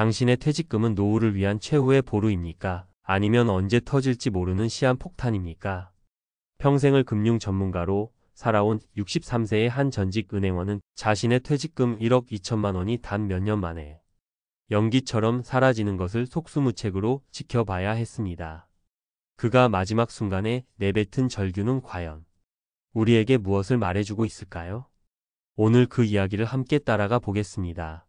당신의 퇴직금은 노후를 위한 최후의 보루입니까? 아니면 언제 터질지 모르는 시한폭탄입니까? 평생을 금융 전문가로 살아온 63세의 한 전직 은행원은 자신의 퇴직금 1억 2천만 원이 단 몇 년 만에 연기처럼 사라지는 것을 속수무책으로 지켜봐야 했습니다. 그가 마지막 순간에 내뱉은 절규는 과연 우리에게 무엇을 말해주고 있을까요? 오늘 그 이야기를 함께 따라가 보겠습니다.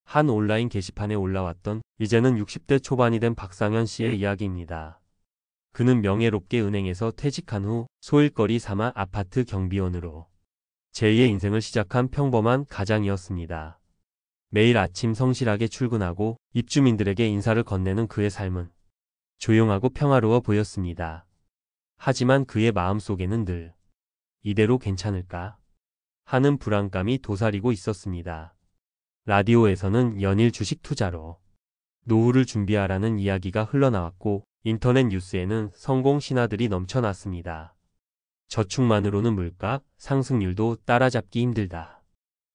한 온라인 게시판에 올라왔던 이제는 60대 초반이 된 박상현 씨의 이야기입니다. 그는 명예롭게 은행에서 퇴직한 후 소일거리 삼아 아파트 경비원으로 제2의 인생을 시작한 평범한 가장이었습니다. 매일 아침 성실하게 출근하고 입주민들에게 인사를 건네는 그의 삶은 조용하고 평화로워 보였습니다. 하지만 그의 마음속에는 늘 이대로 괜찮을까 하는 불안감이 도사리고 있었습니다. 라디오에서는 연일 주식 투자로 노후를 준비하라는 이야기가 흘러나왔고 인터넷 뉴스에는 성공 신화들이 넘쳐났습니다. 저축만으로는 물가 상승률도 따라잡기 힘들다.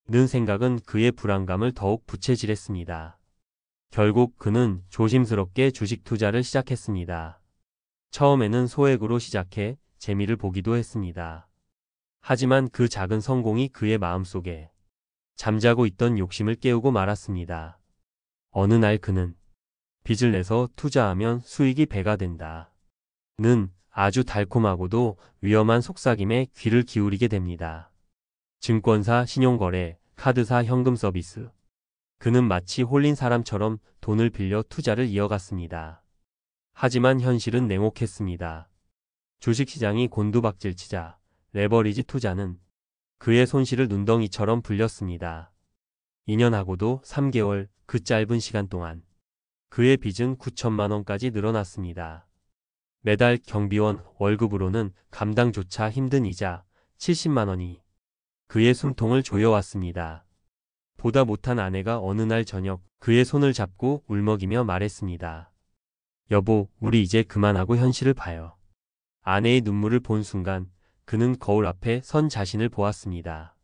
는 생각은 그의 불안감을 더욱 부채질했습니다. 결국 그는 조심스럽게 주식 투자를 시작했습니다. 처음에는 소액으로 시작해 재미를 보기도 했습니다. 하지만 그 작은 성공이 그의 마음속에 잠자고 있던 욕심을 깨우고 말았습니다. 어느 날 그는 빚을 내서 투자하면 수익이 배가 된다. 는 아주 달콤하고도 위험한 속삭임에 귀를 기울이게 됩니다. 증권사, 신용거래, 카드사, 현금 서비스. 그는 마치 홀린 사람처럼 돈을 빌려 투자를 이어갔습니다. 하지만 현실은 냉혹했습니다. 주식시장이 곤두박질치자 레버리지 투자는 그의 손실을 눈덩이처럼 불렸습니다. 2년하고도 3개월 그 짧은 시간 동안 그의 빚은 9천만 원까지 늘어났습니다. 매달 경비원 월급으로는 감당조차 힘든 이자 70만 원이 그의 숨통을 조여왔습니다. 보다 못한 아내가 어느 날 저녁 그의 손을 잡고 울먹이며 말했습니다. 여보, 우리 이제 그만하고 현실을 봐요. 아내의 눈물을 본 순간 그는 거울 앞에 선 자신을 보았습니다.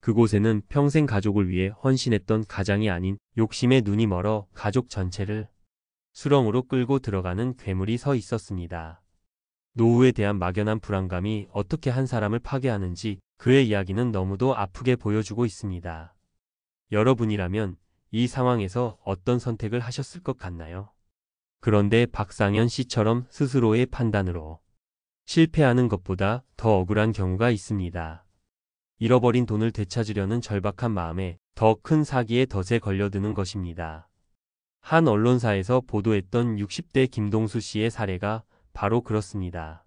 그곳에는 평생 가족을 위해 헌신했던 가장이 아닌 욕심에 눈이 멀어 가족 전체를 수렁으로 끌고 들어가는 괴물이 서 있었습니다. 노후에 대한 막연한 불안감이 어떻게 한 사람을 파괴하는지 그의 이야기는 너무도 아프게 보여주고 있습니다. 여러분이라면 이 상황에서 어떤 선택을 하셨을 것 같나요? 그런데 박상현 씨처럼 스스로의 판단으로 실패하는 것보다 더 억울한 경우가 있습니다. 잃어버린 돈을 되찾으려는 절박한 마음에 더 큰 사기에 덫에 걸려드는 것입니다. 한 언론사에서 보도했던 60대 김동수 씨의 사례가 바로 그렇습니다.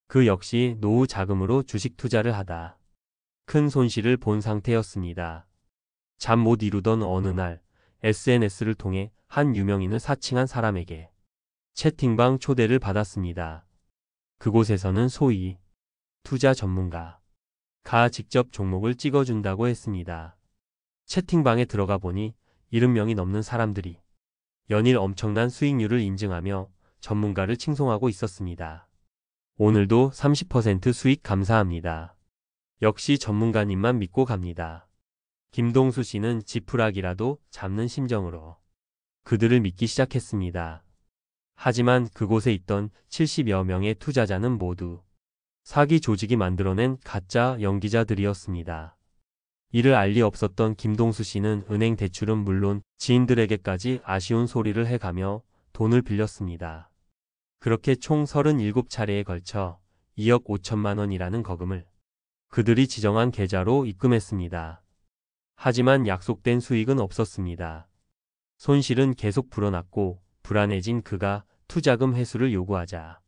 그 역시 노후 자금으로 주식 투자를 하다 큰 손실을 본 상태였습니다. 잠 못 이루던 어느 날 SNS를 통해 한 유명인을 사칭한 사람에게 채팅방 초대를 받았습니다. 그곳에서는 소위 투자 전문가가 직접 종목을 찍어준다고 했습니다. 채팅방에 들어가 보니 70명이 넘는 사람들이 연일 엄청난 수익률을 인증하며 전문가를 칭송하고 있었습니다. 오늘도 30% 수익 감사합니다. 역시 전문가님만 믿고 갑니다. 김동수 씨는 지푸라기라도 잡는 심정으로 그들을 믿기 시작했습니다. 하지만 그곳에 있던 70여 명의 투자자는 모두 사기 조직이 만들어낸 가짜 연기자들이었습니다. 이를 알 리 없었던 김동수 씨는 은행 대출은 물론 지인들에게까지 아쉬운 소리를 해가며 돈을 빌렸습니다. 그렇게 총 37차례에 걸쳐 2억 5천만 원이라는 거금을 그들이 지정한 계좌로 입금했습니다. 하지만 약속된 수익은 없었습니다. 손실은 계속 불어났고 불안해진 그가 투자금 회수를 요구하자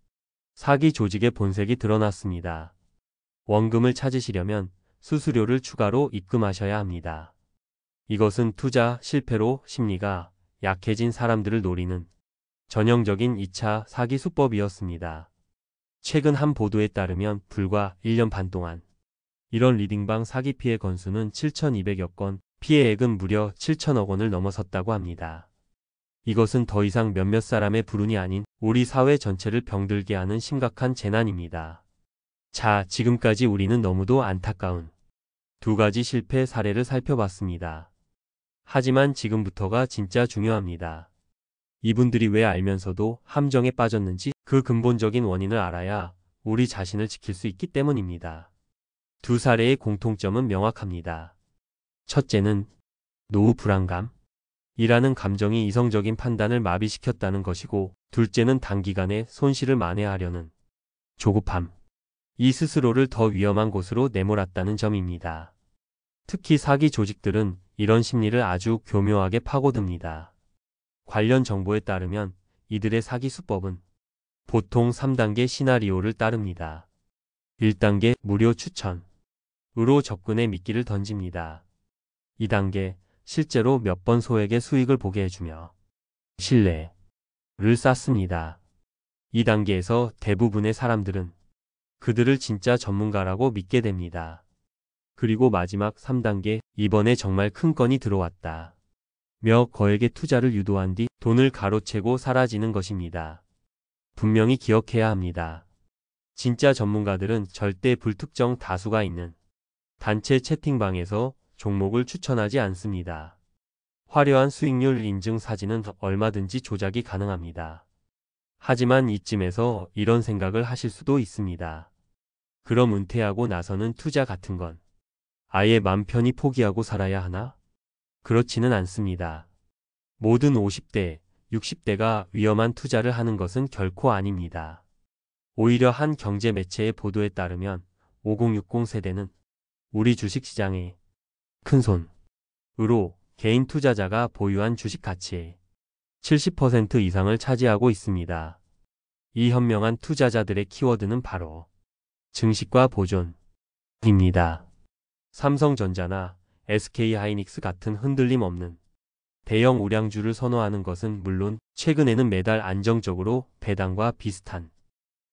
사기 조직의 본색이 드러났습니다. 원금을 찾으시려면 수수료를 추가로 입금하셔야 합니다. 이것은 투자 실패로 심리가 약해진 사람들을 노리는 전형적인 2차 사기 수법이었습니다. 최근 한 보도에 따르면 불과 1년 반 동안 이런 리딩방 사기 피해 건수는 7,200여 건, 피해액은 무려 7천억 원을 넘어섰다고 합니다. 이것은 더 이상 몇몇 사람의 불운이 아닌 우리 사회 전체를 병들게 하는 심각한 재난입니다. 자, 지금까지 우리는 너무도 안타까운 두 가지 실패 사례를 살펴봤습니다. 하지만 지금부터가 진짜 중요합니다. 이분들이 왜 알면서도 함정에 빠졌는지 그 근본적인 원인을 알아야 우리 자신을 지킬 수 있기 때문입니다. 두 사례의 공통점은 명확합니다. 첫째는 노후 불안감. 이라는 감정이 이성적인 판단을 마비시켰다는 것이고, 둘째는 단기간에 손실을 만회하려는 조급함. 이 스스로를 더 위험한 곳으로 내몰았다는 점입니다. 특히 사기 조직들은 이런 심리를 아주 교묘하게 파고듭니다. 관련 정보에 따르면 이들의 사기 수법은 보통 3단계 시나리오를 따릅니다. 1단계 무료 추천으로 접근해 미끼를 던집니다. 2단계 실제로 몇 번 소액의 수익을 보게 해주며 신뢰를 쌓습니다. 2단계에서 대부분의 사람들은 그들을 진짜 전문가라고 믿게 됩니다. 그리고 마지막 3단계, 이번에 정말 큰 건이 들어왔다 며 거액의 투자를 유도한 뒤 돈을 가로채고 사라지는 것입니다. 분명히 기억해야 합니다. 진짜 전문가들은 절대 불특정 다수가 있는 단체 채팅방에서 종목을 추천하지 않습니다. 화려한 수익률 인증 사진은 얼마든지 조작이 가능합니다. 하지만 이쯤에서 이런 생각을 하실 수도 있습니다. 그럼 은퇴하고 나서는 투자 같은 건 아예 맘 편히 포기하고 살아야 하나? 그렇지는 않습니다. 모든 50대, 60대가 위험한 투자를 하는 것은 결코 아닙니다. 오히려 한 경제 매체의 보도에 따르면 5060 세대는 우리 주식시장의 큰손으로 개인 투자자가 보유한 주식 가치의 70% 이상을 차지하고 있습니다. 이 현명한 투자자들의 키워드는 바로 증식과 보존입니다. 삼성전자나 SK하이닉스 같은 흔들림 없는 대형 우량주를 선호하는 것은 물론 최근에는 매달 안정적으로 배당과 비슷한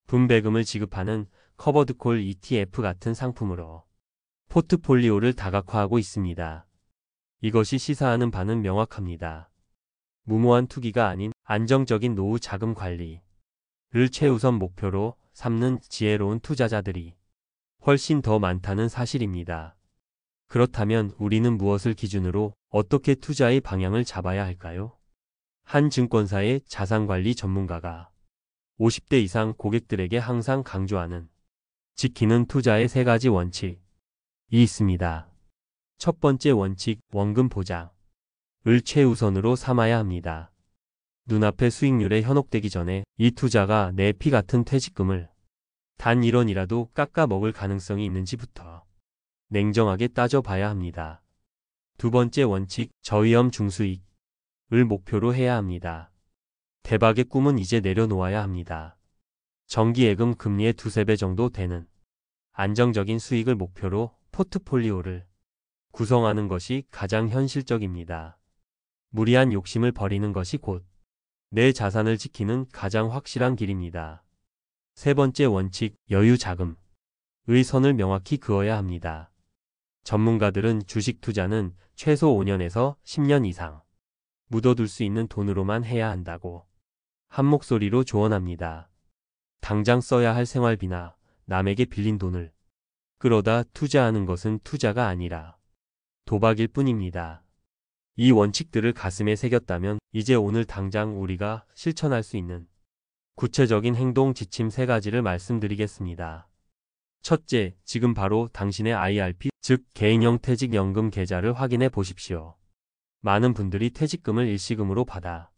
분배금을 지급하는 커버드콜 ETF 같은 상품으로 포트폴리오를 다각화하고 있습니다. 이것이 시사하는 바는 명확합니다. 무모한 투기가 아닌 안정적인 노후 자금 관리를 최우선 목표로 삼는 지혜로운 투자자들이 훨씬 더 많다는 사실입니다. 그렇다면 우리는 무엇을 기준으로 어떻게 투자의 방향을 잡아야 할까요? 한 증권사의 자산관리 전문가가 50대 이상 고객들에게 항상 강조하는 지키는 투자의 3가지 원칙이 있습니다. 첫 번째 원칙, 원금 보장을 최우선으로 삼아야 합니다. 눈앞의 수익률에 현혹되기 전에 이 투자가 내 피 같은 퇴직금을 단 1원이라도 깎아 먹을 가능성이 있는지부터 냉정하게 따져봐야 합니다. 두 번째 원칙, 저위험 중수익을 목표로 해야 합니다. 대박의 꿈은 이제 내려놓아야 합니다. 정기예금 금리의 2~3배 정도 되는 안정적인 수익을 목표로 포트폴리오를 구성하는 것이 가장 현실적입니다. 무리한 욕심을 버리는 것이 곧 내 자산을 지키는 가장 확실한 길입니다. 세 번째 원칙, 여유 자금의 선을 명확히 그어야 합니다. 전문가들은 주식 투자는 최소 5년에서 10년 이상 묻어둘 수 있는 돈으로만 해야 한다고 한 목소리로 조언합니다. 당장 써야 할 생활비나 남에게 빌린 돈을 끌어다 투자하는 것은 투자가 아니라 도박일 뿐입니다. 이 원칙들을 가슴에 새겼다면 이제 오늘 당장 우리가 실천할 수 있는 구체적인 행동 지침 3가지를 말씀드리겠습니다. 첫째, 지금 바로 당신의 IRP, 즉 개인형 퇴직연금 계좌를 확인해 보십시오. 많은 분들이 퇴직금을 일시금으로 받아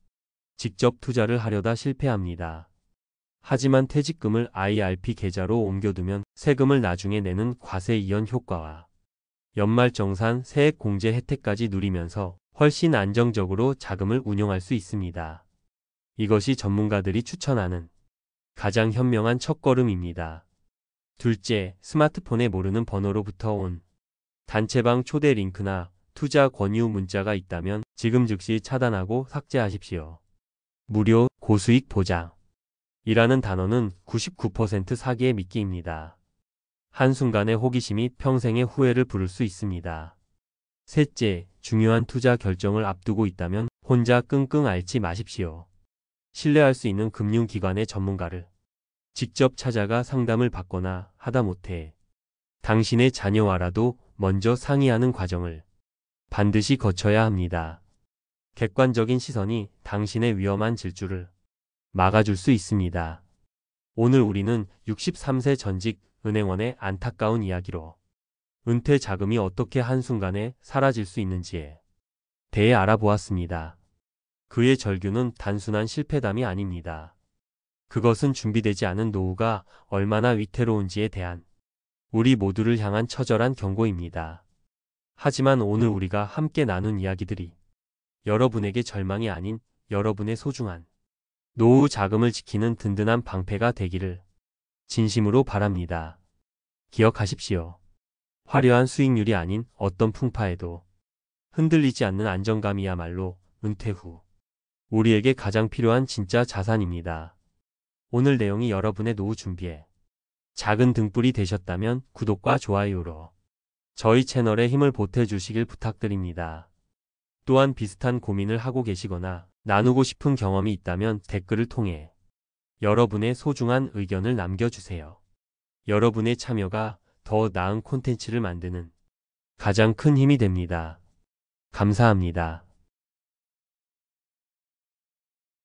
직접 투자를 하려다 실패합니다. 하지만 퇴직금을 IRP 계좌로 옮겨두면 세금을 나중에 내는 과세 이연 효과와 연말정산 세액 공제 혜택까지 누리면서 훨씬 안정적으로 자금을 운용할 수 있습니다. 이것이 전문가들이 추천하는 가장 현명한 첫걸음입니다. 둘째, 스마트폰에 모르는 번호로부터 온 단체방 초대 링크나 투자 권유 문자가 있다면 지금 즉시 차단하고 삭제하십시오. 무료 고수익 보장이라는 단어는 99% 사기의 미끼입니다. 한순간의 호기심이 평생의 후회를 부를 수 있습니다. 셋째, 중요한 투자 결정을 앞두고 있다면 혼자 끙끙 앓지 마십시오. 신뢰할 수 있는 금융기관의 전문가를 직접 찾아가 상담을 받거나 하다못해 당신의 자녀와라도 먼저 상의하는 과정을 반드시 거쳐야 합니다. 객관적인 시선이 당신의 위험한 질주를 막아줄 수 있습니다. 오늘 우리는 63세 전직 은행원의 안타까운 이야기로 은퇴 자금이 어떻게 한순간에 사라질 수 있는지에 대해 알아보았습니다. 그의 절규는 단순한 실패담이 아닙니다. 그것은 준비되지 않은 노후가 얼마나 위태로운지에 대한 우리 모두를 향한 처절한 경고입니다. 하지만 오늘 우리가 함께 나눈 이야기들이 여러분에게 절망이 아닌 여러분의 소중한 노후 자금을 지키는 든든한 방패가 되기를 진심으로 바랍니다. 기억하십시오. 화려한 수익률이 아닌 어떤 풍파에도 흔들리지 않는 안정감이야말로 은퇴 후 우리에게 가장 필요한 진짜 자산입니다. 오늘 내용이 여러분의 노후 준비에 작은 등불이 되셨다면 구독과 좋아요로 저희 채널에 힘을 보태주시길 부탁드립니다. 또한 비슷한 고민을 하고 계시거나 나누고 싶은 경험이 있다면 댓글을 통해 여러분의 소중한 의견을 남겨주세요. 여러분의 참여가 더 나은 콘텐츠를 만드는 가장 큰 힘이 됩니다. 감사합니다.